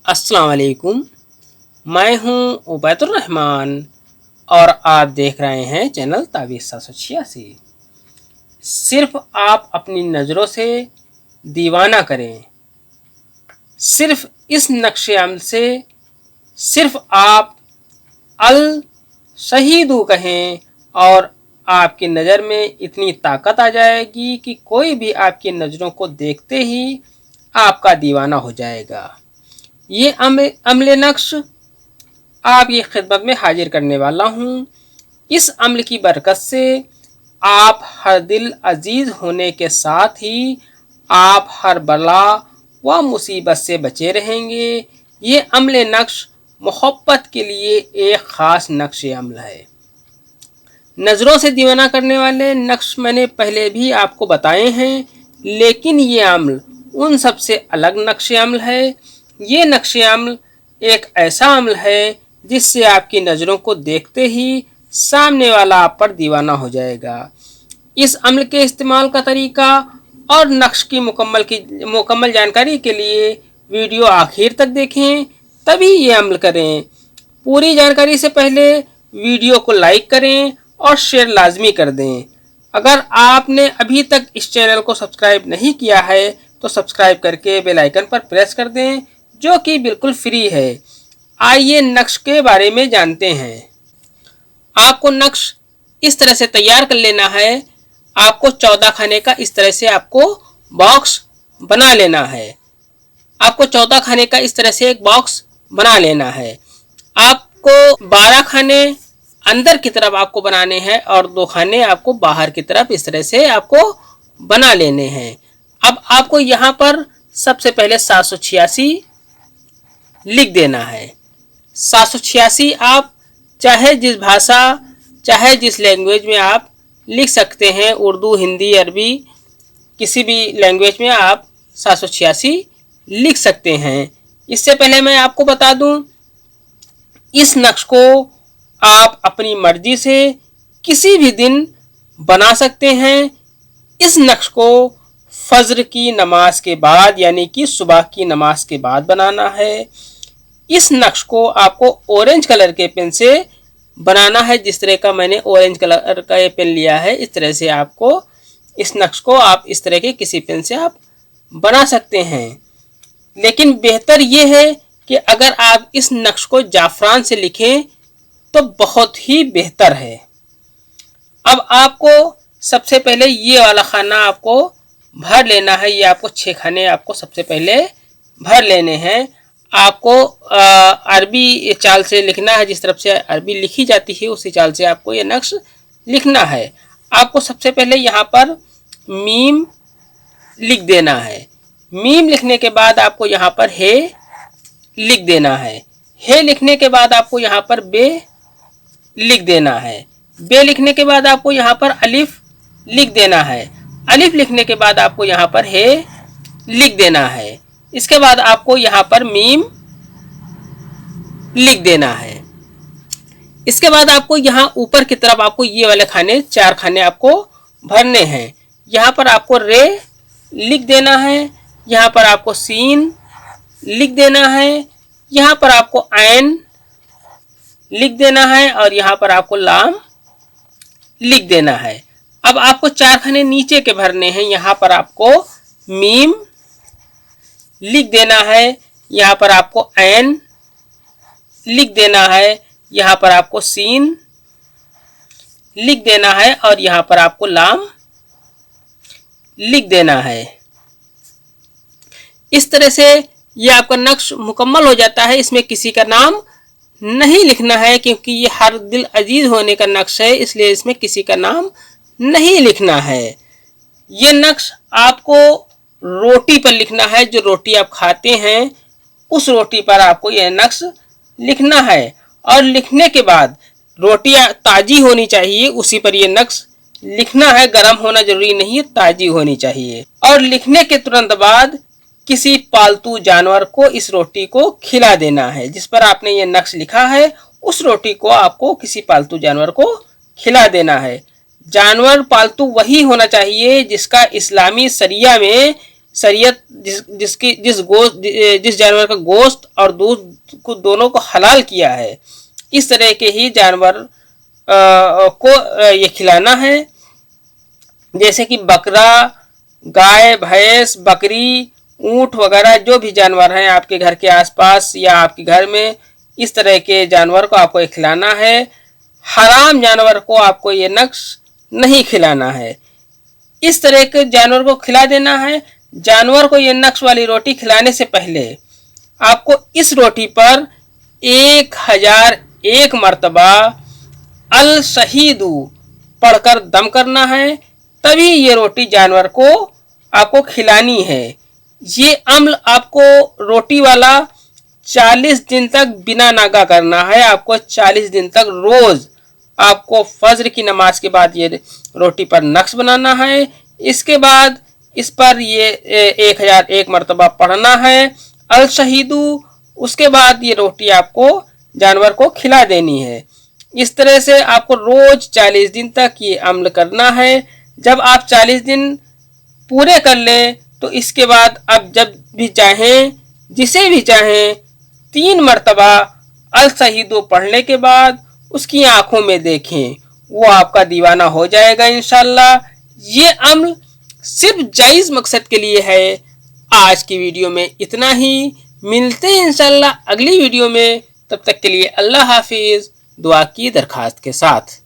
अस्सलाम वालेकुम। मैं हूं उबैदुर रहमान और आप देख रहे हैं चैनल ताबीज़ 786। सिर्फ आप अपनी नज़रों से दीवाना करें। सिर्फ इस नक्शे अमल से सिर्फ आप अल शहीदू कहें और आपकी नज़र में इतनी ताकत आ जाएगी कि कोई भी आपकी नज़रों को देखते ही आपका दीवाना हो जाएगा। ये अमल नक्श आपकी खिदमत में हाजिर करने वाला हूँ। इस अमल की बरकत से आप हर दिल अजीज होने के साथ ही आप हर बला व मुसीबत से बचे रहेंगे। ये अमल नक्श मोहब्बत के लिए एक ख़ास नक्श अमल है। नज़रों से दीवाना करने वाले नक्श मैंने पहले भी आपको बताए हैं, लेकिन ये अमल उन सबसे अलग नक्श अमल है। ये नक्श अमल एक ऐसा अमल है जिससे आपकी नज़रों को देखते ही सामने वाला आप पर दीवाना हो जाएगा। इस अमल के इस्तेमाल का तरीका और नक्श की मुकम्मल जानकारी के लिए वीडियो आखिर तक देखें, तभी ये अमल करें। पूरी जानकारी से पहले वीडियो को लाइक करें और शेयर लाजमी कर दें। अगर आपने अभी तक इस चैनल को सब्सक्राइब नहीं किया है तो सब्सक्राइब करके बेल आइकन पर प्रेस कर दें, जो कि बिल्कुल फ्री है। आइए नक्श के बारे में जानते हैं। आपको नक्श इस तरह से तैयार कर लेना है। आपको 14 खाने का इस तरह से आपको बॉक्स बना लेना है। आपको 14 खाने का इस तरह से एक बॉक्स बना लेना है। आपको 12 खाने अंदर की तरफ आपको बनाने हैं और 2 खाने आपको बाहर की तरफ इस तरह से आपको बना लेने हैं। अब आपको यहाँ पर सबसे पहले 786 लिख देना है। 786 आप चाहे जिस भाषा चाहे जिस लैंग्वेज में आप लिख सकते हैं, उर्दू, हिंदी, अरबी, किसी भी लैंग्वेज में आप 786 लिख सकते हैं। इससे पहले मैं आपको बता दूं, इस नक्श को आप अपनी मर्जी से किसी भी दिन बना सकते हैं। इस नक्श को फजर की नमाज के बाद यानी कि सुबह की नमाज के बाद बनाना है। इस नक्श को आपको ऑरेंज कलर के पेन से बनाना है। जिस तरह का मैंने ऑरेंज कलर का ये पेन लिया है, इस तरह से आपको इस नक्श को आप इस तरह के किसी पेन से आप बना सकते हैं। लेकिन बेहतर ये है कि अगर आप इस नक्श को जाफरान से लिखें तो बहुत ही बेहतर है। अब आपको सबसे पहले ये वाला खाना आपको भर लेना है। ये आपको 6 खाने आपको सबसे पहले भर लेने हैं। आपको अरबी चाल से लिखना है। जिस तरफ से अरबी लिखी जाती है उसी चाल से आपको ये नक्श लिखना है। आपको सबसे पहले यहाँ पर मीम लिख देना है। मीम लिखने के बाद आपको यहाँ पर हे लिख देना है। हे लिखने के बाद आपको यहाँ पर बे लिख देना है। बे लिखने के बाद आपको यहाँ पर अलिफ लिख देना है। अलिफ लिखने के बाद आपको यहाँ पर हे लिख देना है। इसके बाद आपको यहाँ पर मीम लिख देना है। इसके बाद आपको यहाँ ऊपर की तरफ आपको ये वाले खाने 4 खाने आपको भरने हैं। यहाँ पर आपको रे लिख देना है। यहाँ पर आपको सीन लिख देना है। यहाँ पर आपको ऐन लिख देना है और यहाँ पर आपको लाम लिख देना है। अब आपको 4 खाने नीचे के भरने हैं। यहाँ पर आपको मीम लिख देना है। यहाँ पर आपको ऐन लिख देना है। यहाँ पर आपको सीन लिख देना है और यहाँ पर आपको लाम लिख देना है। इस तरह से ये आपका नक्श मुकम्मल हो जाता है। इसमें किसी का नाम नहीं लिखना है क्योंकि ये हर दिल अजीज होने का नक्श है, इसलिए इसमें किसी का नाम नहीं लिखना है। ये नक्श आपको रोटी पर लिखना है। जो रोटी आप खाते हैं उस रोटी पर आपको यह नक्श लिखना है और लिखने के बाद रोटी ताज़ी होनी चाहिए, उसी पर यह नक्श लिखना है। गर्म होना जरूरी नहीं है, ताज़ी होनी चाहिए। और लिखने के तुरंत बाद किसी पालतू जानवर को इस रोटी को खिला देना है। जिस पर आपने ये नक्श लिखा है उस रोटी को आपको किसी पालतू जानवर को खिला देना है। जानवर पालतू वही होना चाहिए जिसका इस्लामी शरिया में शरीयत जिस जानवर का गोश्त और दूध को दोनों को हलाल किया है, इस तरह के ही जानवर को ये खिलाना है। जैसे कि बकरा, गाय, भैंस, बकरी, ऊंट वगैरह जो भी जानवर हैं आपके घर के आसपास या आपके घर में, इस तरह के जानवर को आपको खिलाना है। हराम जानवर को आपको ये नक्श नहीं खिलाना है। इस तरह के जानवर को खिला देना है। जानवर को ये नक्श वाली रोटी खिलाने से पहले आपको इस रोटी पर 1001 मर्तबा अल शहीदू पढ़कर दम करना है, तभी ये रोटी जानवर को आपको खिलानी है। ये अम्ल आपको रोटी वाला 40 दिन तक बिना नागा करना है। आपको 40 दिन तक रोज आपको फज्र की नमाज के बाद ये रोटी पर नक्श बनाना है। इसके बाद इस पर ये 1001 मर्तबा पढ़ना है अल शहीदू। उसके बाद ये रोटी आपको जानवर को खिला देनी है। इस तरह से आपको रोज 40 दिन तक ये अमल करना है। जब आप 40 दिन पूरे कर लें तो इसके बाद अब जब भी चाहें, जिसे भी चाहें, 3 मर्तबा अल शहीदो पढ़ने के बाद उसकी आंखों में देखें, वो आपका दीवाना हो जाएगा इंशाल्लाह। ये अमल सिर्फ जायज मकसद के लिए है। आज की वीडियो में इतना ही। मिलते हैं इंशाल्लाह अगली वीडियो में। तब तक के लिए अल्लाह हाफिज, दुआ की दरखास्त के साथ।